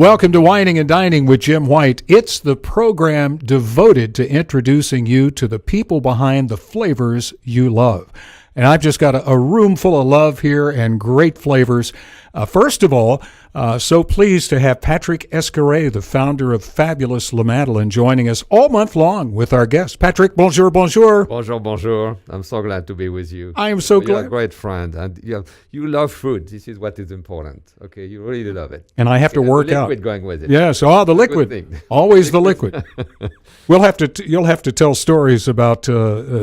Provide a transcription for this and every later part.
Welcome to Wining and Dining with Jim White. It's the program devoted to introducing you to the people behind the flavors you love. And I've just got a room full of love here and great flavors. First of all, so pleased to have Patrick Escarret, the founder of Fabulous Le Madeleine, joining us all month long with our guests. Patrick, bonjour, bonjour. Bonjour, bonjour. I'm so glad to be with you. I am so glad. You're a great friend, and you love food. This is what is important. Okay, you really love it. And I have to work out. Liquid going with it. Yes, the liquid. Always the liquid. You'll have to tell stories about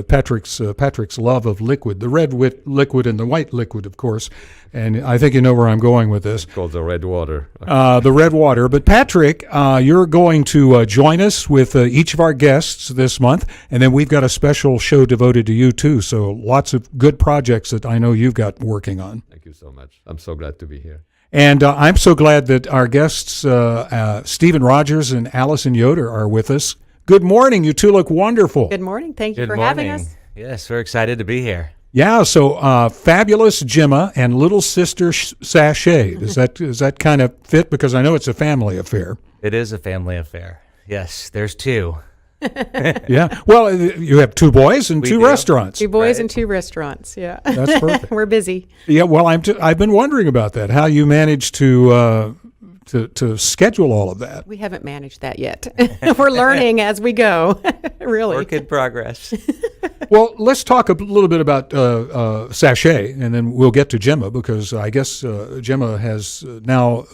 Patrick's love of liquid, the red liquid and the white liquid, of course. And I think you know where I'm going with this. It's called the red water. The red water. But Patrick, you're going to join us with each of our guests this month, and then we've got a special show devoted to you too. So lots of good projects that I know you've got working on. Thank you so much. I'm so glad to be here. And I'm so glad that our guests, Stephen Rogers and Allison Yoder, are with us. Good morning. You two look wonderful. Good morning. Thank you for having us. Yes, we're excited to be here. Yeah, so Fabulous Gemma and Little Sister Sachet. Does that kind of fit? Because I know it's a family affair. It is a family affair. Yes, there's two. Yeah. Well, you have two boys and two restaurants. Two boys and two restaurants. Yeah. That's perfect. We're busy. Yeah. Well, I've been wondering about that. How you managed to schedule all of that. We haven't managed that yet. We're learning as we go. Really. Work in progress. Well, let's talk a little bit about Sachet, and then we'll get to Gemma, because I guess Gemma has now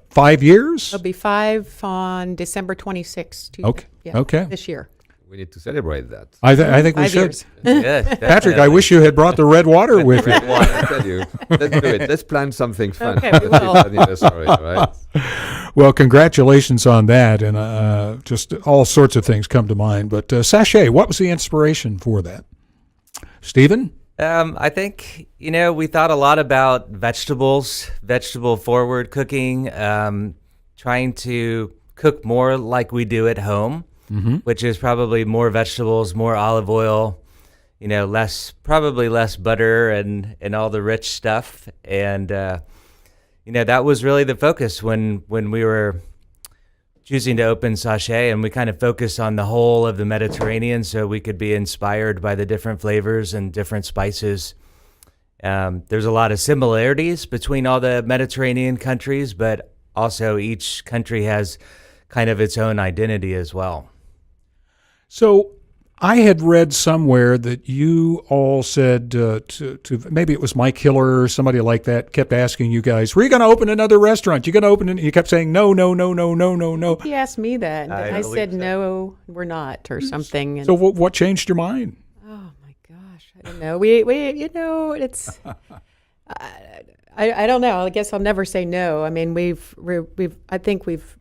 5 years? It'll be 5 on December 26th. Okay. Yeah, Okay. This year. We need to celebrate that. I think we 5 should. years. Yes, Patrick, I wish you had brought the red water with you. Red water, I tell you. Let's do it. Let's plan something fun. Okay, we will. Anniversary, right? Well, congratulations on that, and just all sorts of things come to mind. But Sachet, what was the inspiration for that? Stephen? I think, we thought a lot about vegetables, vegetable-forward cooking, trying to cook more like we do at home, which is probably more vegetables, more olive oil, probably less butter and all the rich stuff. And, that was really the focus when we were choosing to open Sachet, and we kind of focused on the whole of the Mediterranean so we could be inspired by the different flavors and different spices. There's a lot of similarities between all the Mediterranean countries, but also each country has kind of its own identity as well. So I had read somewhere that you all said to maybe it was Mike Hiller or somebody like that, kept asking you guys, "Were you going to open another restaurant? You going to open it?" You kept saying, "No, no, no, no, no, no, no." He asked me that. And I said, so. "No, we're not," or something. And So what changed your mind? oh my gosh, I don't know. We it's. I don't know. I guess I'll never say no. I mean, I think we've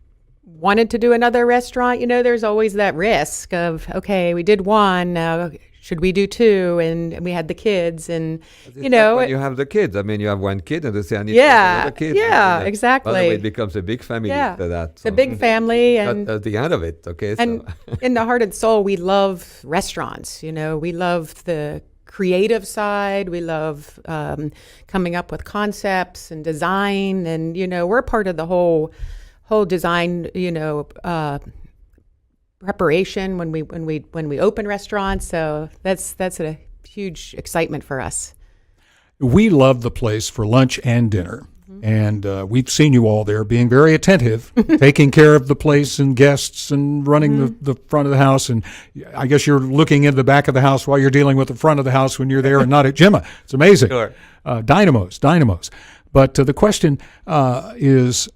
wanted to do another restaurant. There's always that risk of, okay, we did one, now should we do two? And we had the kids, and When you have the kids, you have one kid, and they say, "I need to have another kid." yeah, And exactly. by the way, it becomes a big family after that. It's a big family, and at the end of it, okay. and in the heart and soul, we love restaurants. We love the creative side. We love coming up with concepts and design, and we're part of the whole design, preparation when we open restaurants. So that's a huge excitement for us. We love the place for lunch and dinner. And we've seen you all there being very attentive, taking care of the place and guests and running the front of the house. And I guess you're looking in the back of the house while you're dealing with the front of the house when you're there and not at Gemma. It's amazing. Sure. Dynamos. But the question is,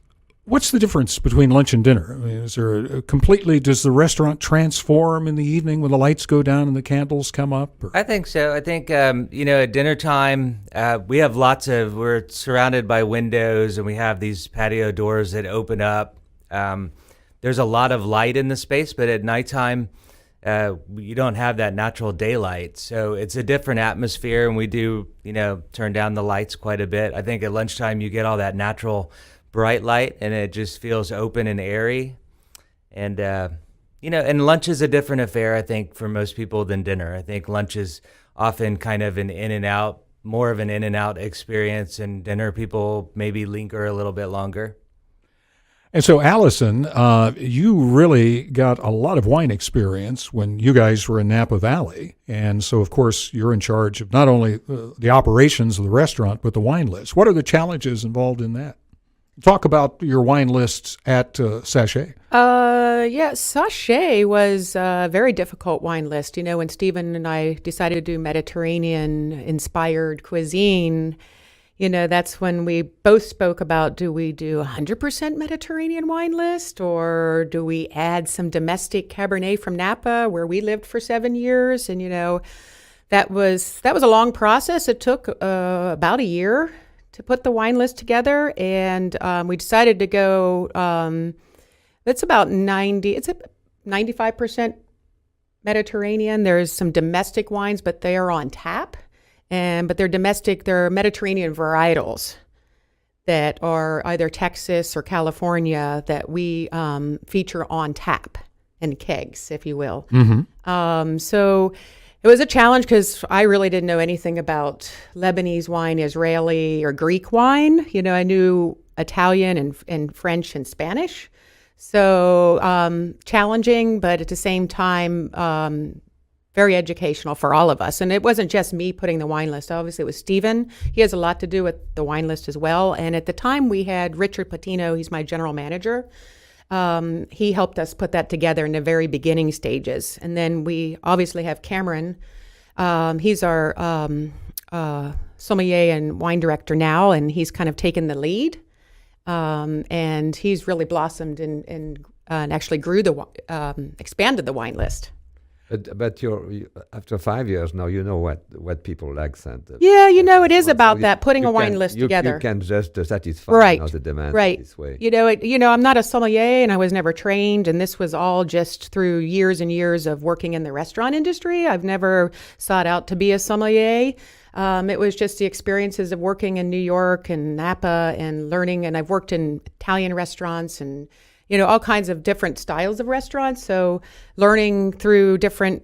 what's the difference between lunch and dinner? Is there does the restaurant transform in the evening when the lights go down and the candles come up? Or? I think so. I think, at dinner time, we're surrounded by windows, and we have these patio doors that open up. There's a lot of light in the space, but at nighttime, you don't have that natural daylight. So it's a different atmosphere, and we do, turn down the lights quite a bit. I think at lunchtime, you get all that natural bright light, and it just feels open and airy. And, and lunch is a different affair, I think, for most people than dinner. I think lunch is often kind of more of an in and out experience, and dinner people maybe linger a little bit longer. And so, Allison, you really got a lot of wine experience when you guys were in Napa Valley. And so, of course, you're in charge of not only the operations of the restaurant, but the wine list. What are the challenges involved in that? Talk about your wine lists at Sachet. Yeah, Sachet was a very difficult wine list. You know, when Stephen and I decided to do Mediterranean-inspired cuisine, you know, that's when we both spoke about, do we do 100% Mediterranean wine list, or do we add some domestic Cabernet from Napa, where we lived for 7 years? And, you know, that was a long process. It took about a year to put the wine list together, and we decided to go, it's about 95% Mediterranean. There's some domestic wines, but they are on tap. But they're Mediterranean varietals that are either Texas or California that we feature on tap in kegs, if you will. So it was a challenge because I really didn't know anything about Lebanese wine, Israeli, or Greek wine. You know, I knew Italian and French and Spanish. So challenging, but at the same time, very educational for all of us. And it wasn't just me putting the wine list. Obviously, it was Stephen. He has a lot to do with the wine list as well. And at the time, we had Richard Patino. He's my general manager. He helped us put that together in the very beginning stages. And then we obviously have Cameron. He's our sommelier and wine director now, and he's kind of taken the lead. And he's really blossomed and actually expanded the wine list. But after 5 years now, you know what people like. Yeah, you know, it is about that, putting a wine list together. You can just satisfy the demand this way. You know, I'm not a sommelier, and I was never trained, and this was all just through years and years of working in the restaurant industry. I've never sought out to be a sommelier. It was just the experiences of working in New York and Napa and learning, and I've worked in Italian restaurants and, you know, all kinds of different styles of restaurants. So learning through different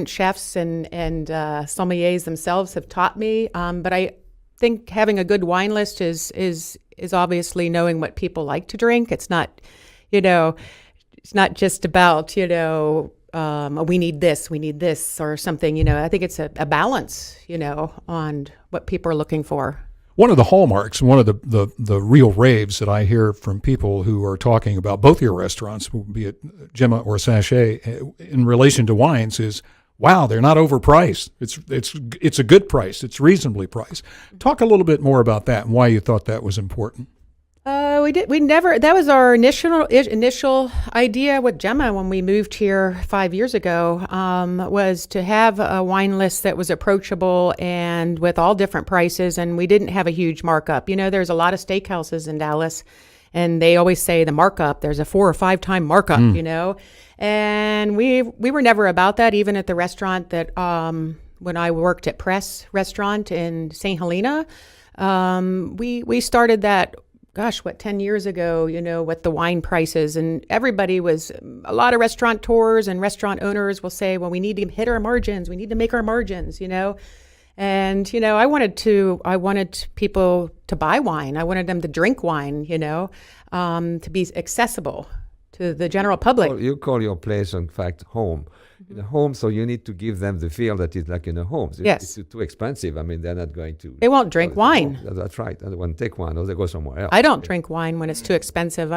chefs and sommeliers themselves have taught me. But I think having a good wine list is obviously knowing what people like to drink. It's not, you know, it's not just about, you know, we need this or something. You know, I think it's a balance, you know, on what people are looking for. One of the hallmarks, one of the real raves that I hear from people who are talking about both your restaurants, be it Gemma or Sachet, in relation to wines is, wow, they're not overpriced. It's a good price. It's reasonably priced. Talk a little bit more about that and why you thought that was important. That was our initial idea with Gemma when we moved here 5 years ago, was to have a wine list that was approachable and with all different prices, and we didn't have a huge markup. You know, there's a lot of steakhouses in Dallas, and they always say the markup, there's a 4 or 5 time markup, you know, and we were never about that, even at the restaurant that, when I worked at Press Restaurant in St. Helena, we started that, 10 years ago, you know, with the wine prices, and everybody was, a lot of restaurateurs and restaurant owners will say, well, we need to hit our margins. We need to make our margins, you know? And, you know, I wanted people to buy wine. I wanted them to drink wine, you know, to be accessible to the general public. You call your place, in fact, home. In a home, so you need to give them the feel that it's like in a home. So yes. It's too expensive. I mean, they're not going to. They won't drink wine. That's right. They won't take wine, or they go somewhere else. I don't drink wine when it's too expensive.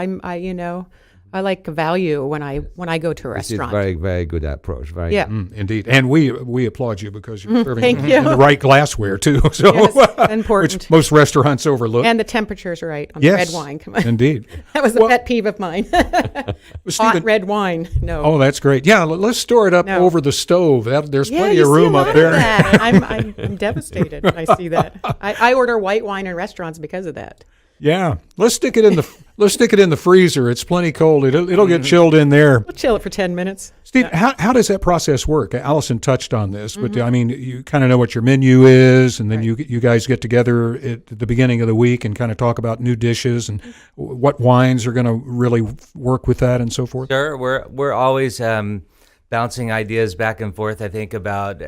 I like value when I go to a restaurant. This is very, very good approach. Indeed. And we applaud you because you're serving Thank you. in the right glassware too. So yes, important. Which most restaurants overlook. And the temperature's right on the red wine. Come on. Indeed. That was a pet peeve of mine. Hot red wine. No. Oh, that's great. Yeah, let's store it up over the stove. There's plenty of room up there. I'm devastated when I see that. I order white wine in restaurants because of that. Yeah, let's stick it in the freezer. It's plenty cold. It'll get chilled in there. We'll chill it for 10 minutes. Steve, how does that process work? Allison touched on this, but I mean, you kind of know what your menu is, and then you guys get together at the beginning of the week and kind of talk about new dishes and what wines are going to really work with that and so forth. Sure, we're always bouncing ideas back and forth. I think about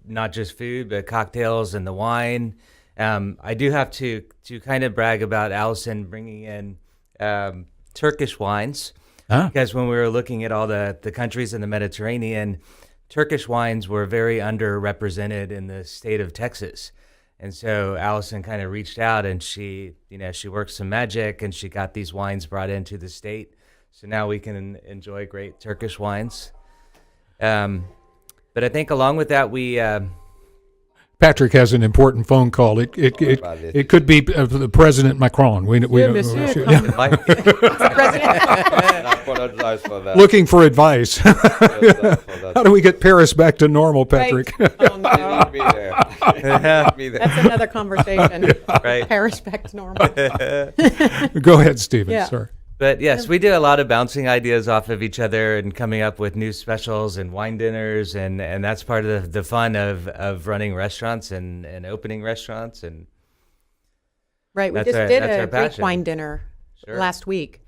not just food, but cocktails and the wine. I do have to kind of brag about Allison bringing in Turkish wines. Ah. Because when we were looking at all the countries in the Mediterranean, Turkish wines were very underrepresented in the state of Texas. And so Allison kind of reached out, and she worked some magic, and she got these wines brought into the state. So now we can enjoy great Turkish wines. But I think along with that, we Patrick has an important phone call. It could be the President Macron. We don't monsieur. I apologize for that. looking for advice. How do we get Paris back to normal, Patrick? Right. Oh, no. Be there. Be there. That's another conversation. Right. Paris back to normal. Go ahead, Stephen. Yeah. Sorry. But yes, we do a lot of bouncing ideas off of each other and coming up with new specials and wine dinners, and that's part of the fun of running restaurants and opening restaurants. And Right. We That's just our- did that's our a Greek passion. wine dinner Sure. last week.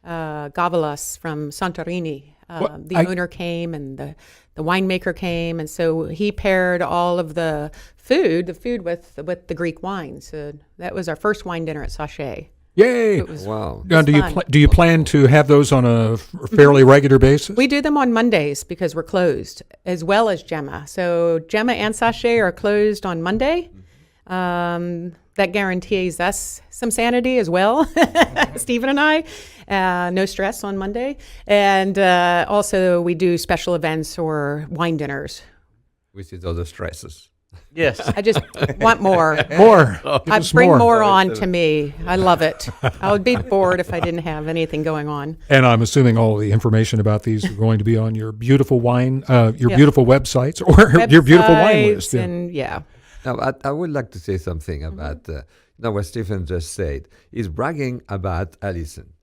Gavalas from Santorini. What- The owner came, and the winemaker came, and so he paired all of the food with the Greek wine. So that was our first wine dinner at Sachet. Yay! It was Wow. Now, do fun. you plan to have those on a fairly regular basis? We do them on Mondays because we're closed, as well as Gemma. So Gemma and Sachet are closed on Monday. That guarantees us some sanity as well, Stephen and I. No stress on Monday. And also we do special events or wine dinners. Which is all the stresses. yes, I just want more. More. Give I us bring more. more on to me. I love it. I would be bored if I didn't have anything going on. And I'm assuming all the information about these are going to be on your beautiful wine, Yeah. beautiful websites, or your beautiful wine Websites list. Yeah. And yeah. Now, I would like to say something about what Stephen just said. He's bragging about Allison.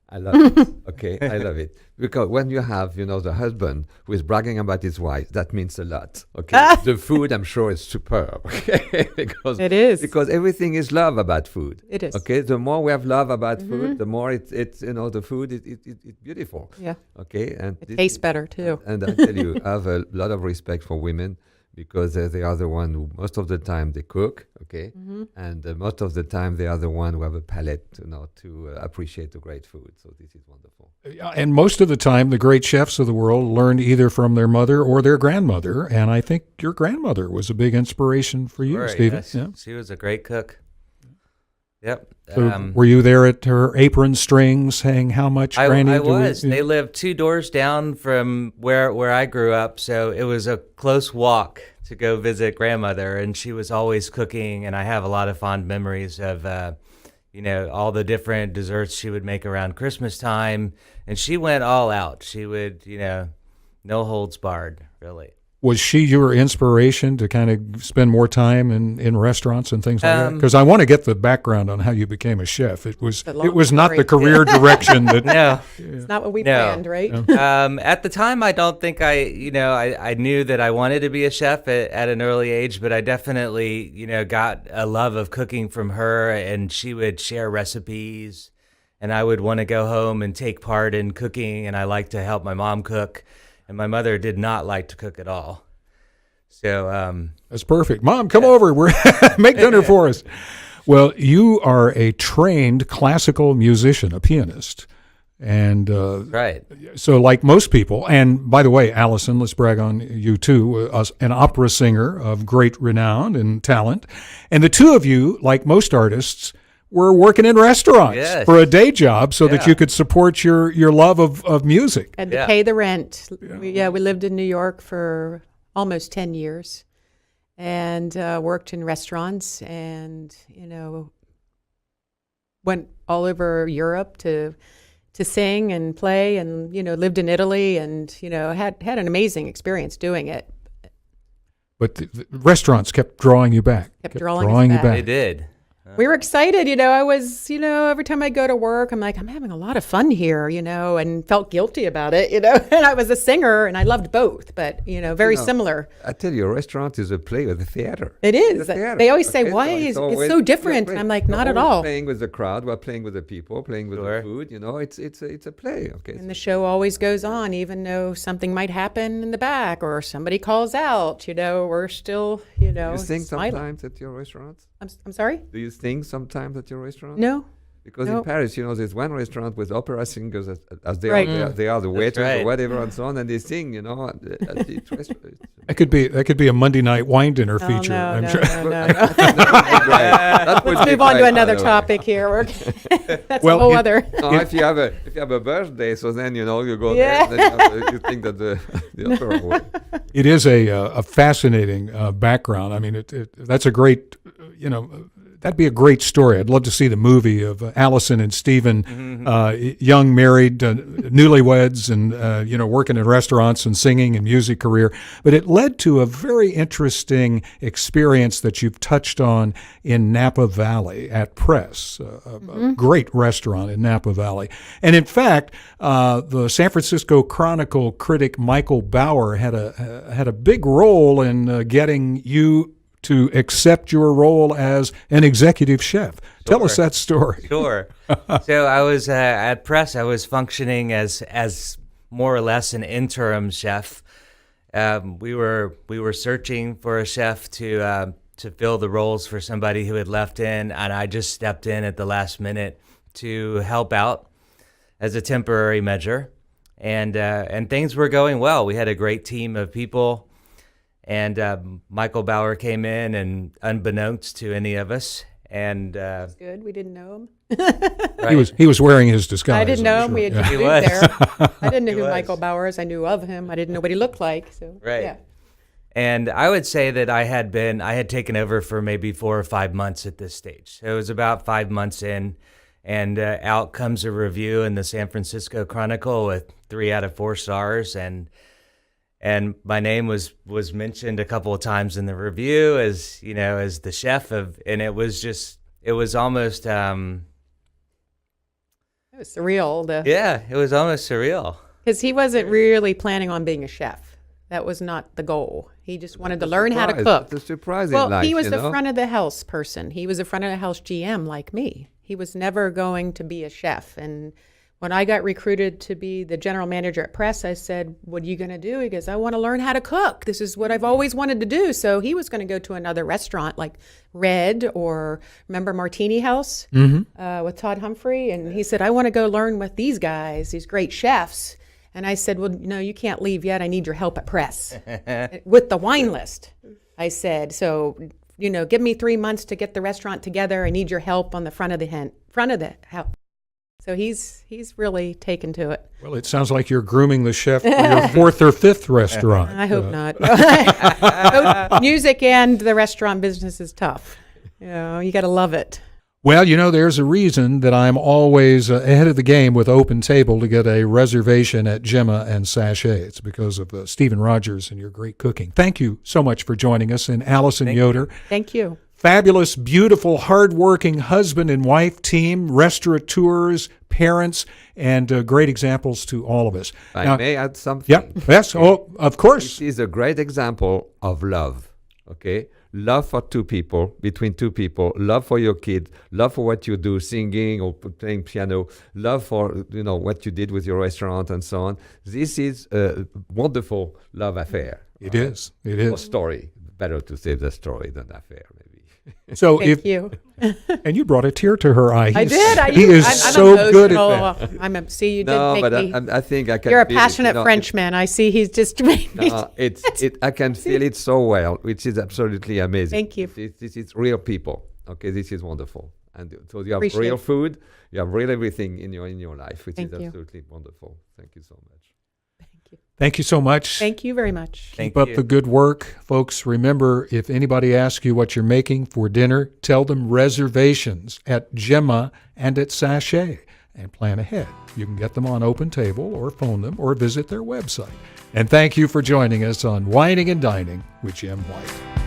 I love it. Okay, I love it. Because when you have, the husband who is bragging about his wife, that means a lot. Okay, the food, I'm sure, is superb. Okay, because It is. because everything is love about food. It is. Okay, the more we have love about food, the more it's the food it's beautiful. Yeah. Okay, and It tastes better too. And I tell you, I have a lot of respect for women because they are the one who most of the time they cook, okay, and most of the time they are the one who have a palate, to appreciate the great food. So this is wonderful. And most of the time, the great chefs of the world learn either from their mother or their grandmother. And I think your grandmother was a big inspiration for you, Right, Stephen. yes. Yeah. She was a great cook. Yep. So were you there at her apron string saying how much Granny? I do we-" was. Yeah. They lived 2 doors down from where I grew up, so it was a close walk to go visit grandmother, and she was always cooking, and I have a lot of fond memories of all the different desserts she would make around Christmas time, and she went all out. She would, no holds barred, really. Was she your inspiration to kind of spend more time in restaurants and things like that? Um, Because I want to get the background on how you became a chef. It was The long not the story. career direction that. No. It's not what we No. planned, right? At the time, I don't think I knew that I wanted to be a chef at an early age, but I definitely, got a love of cooking from her, and she would share recipes, and I would want to go home and take part in cooking, and I liked to help my mom cook, and my mother did not like to cook at all. So, That's perfect. Mom, come over. We're make dinner for us. Well, you are a trained classical musician, a pianist. And right. so like most people, and by the way, Allison, let's brag on you too, an opera singer of great renown and talent. And the two of you, like most artists, were working in restaurants Yes. for a day job so that Yeah. you could support your love of music. And to Yeah. pay the rent. We lived in New York for almost 10 years and worked in restaurants and, went all over Europe to sing and play and, lived in Italy and, had an amazing experience doing it. But the restaurants kept drawing you back. Kept drawing us you back. They did. We were excited, I was, every time I go to work, I'm like, I'm having a lot of fun here, and felt guilty about it, and I was a singer and I loved both, but, very similar. I tell you, a restaurant is a play with a theater. It It's is. a theater, They always say, okay? why So is it's always- so different? yeah, I'm like, we're not at always all. playing with the crowd, we're playing with the people, playing with Sure. the food, it's a play, okay? And the show always goes on, even though something might happen in the back or somebody calls out, we're still, Do you sing smiling. sometimes at your restaurants? I'm sorry? Do you sing sometimes at your restaurant? No, Because in Nope. Paris, there's one restaurant with opera singers as they Right. are, they are the waiters right. or whatever and so on, and they sing, at each restaurant. That could be a Monday night wine dinner Oh, feature. no, I'm no, sure. no, no, no. That would Let's be move on to great, another by the way. topic here. That's Well, a whole it- other. No, if you have a birthday, so then you go Yeah. there, and then you think that the opera way. It is a fascinating background. I mean, that's a great, that'd be a great story. I'd love to see the movie of Allison and Stephen, young married, newlyweds, and working in restaurants and singing and music career. But it led to a very interesting experience that you've touched on in Napa Valley at Press, a great restaurant in Napa Valley. And in fact, the San Francisco Chronicle critic Michael Bauer had a big role in getting you to accept your role as an executive chef. Tell us that story. Sure. So I was at Press. I was functioning as more or less an interim chef. We were searching for a chef to fill the roles for somebody who had left in, and I just stepped in at the last minute to help out as a temporary measure. And things were going well. We had a great team of people. And Michael Bauer came in, and unbeknownst to any of us, and Good. We didn't know him. right. He was wearing his disguise. I didn't know I'm him. We sure. had just He moved was. there. I didn't know He who was. Michael Bauer is. I knew of him. I didn't know what he looked like. So Right. yeah. And I would say that I had taken over for maybe 4 or 5 months at this stage. So it was about 5 months in, and out comes a review in the San Francisco Chronicle with 3 out of 4 stars, and my name was mentioned a couple of times in the review as the chef of, and it was almost It was surreal. it was almost surreal. Because he wasn't really planning on being a chef. That was not the goal. He just wanted to learn how to cook. It's a surprise Well, in life, he was you the know? front of the house person. He was a front of the house GM like me. He was never going to be a chef. And when I got recruited to be the general manager at Press, I said, "What are you going to do?" He goes, "I want to learn how to cook. This is what I've always wanted to do." So he was going to go to another restaurant like Red, or remember Martini House with Todd Humphrey? And he said, "I want to go learn with these guys, these great chefs." And I said, "Well, no, you can't leave yet. I need your help at Press with the wine list." I said, "So, give me 3 months to get the restaurant together. I need your help on the front of the house." So he's really taken to it. Well, it sounds like you're grooming the chef for your 4th or 5th restaurant. I hope not. Both music and the restaurant business is tough. You got to love it. Well, there's a reason that I'm always ahead of the game with Open Table to get a reservation at Gemma and Sachet. It's because of Stephen Rogers and your great cooking. Thank you so much for joining us. And Allison Yoder, Thank you. fabulous, beautiful, hardworking husband and wife team, restaurateurs, parents, and great examples to all of us. I Now- may add something. Yeah, yes, oh, of course. It is a great example of love, okay? Love for two people, between two people, love for your kid, love for what you do, singing or playing piano, love for, what you did with your restaurant and so on. This is a wonderful love affair. It is. It Or is. story. Better to say the story than affair, maybe. So Thank you. and you brought a tear to her eye. I did. He is I'm so good at emotional. that. See, you did No, make but me. I think I can You're a feel it, passionate Frenchman. I see he's just made me. I can feel it so well, which is absolutely amazing. Thank you. This is real people. Okay, this is wonderful. And so you have Appreciate real it. food, you have real everything in your life, which Thank is you. absolutely wonderful. Thank you so much. Thank you so much. Thank you very much. Keep up the good work. Folks, remember, if anybody asks you what you're making for dinner, tell them reservations at Gemma and at Sachet, and plan ahead. You can get them on Open Table or phone them or visit their website. And thank you for joining us on Wining and Dining with Jim White.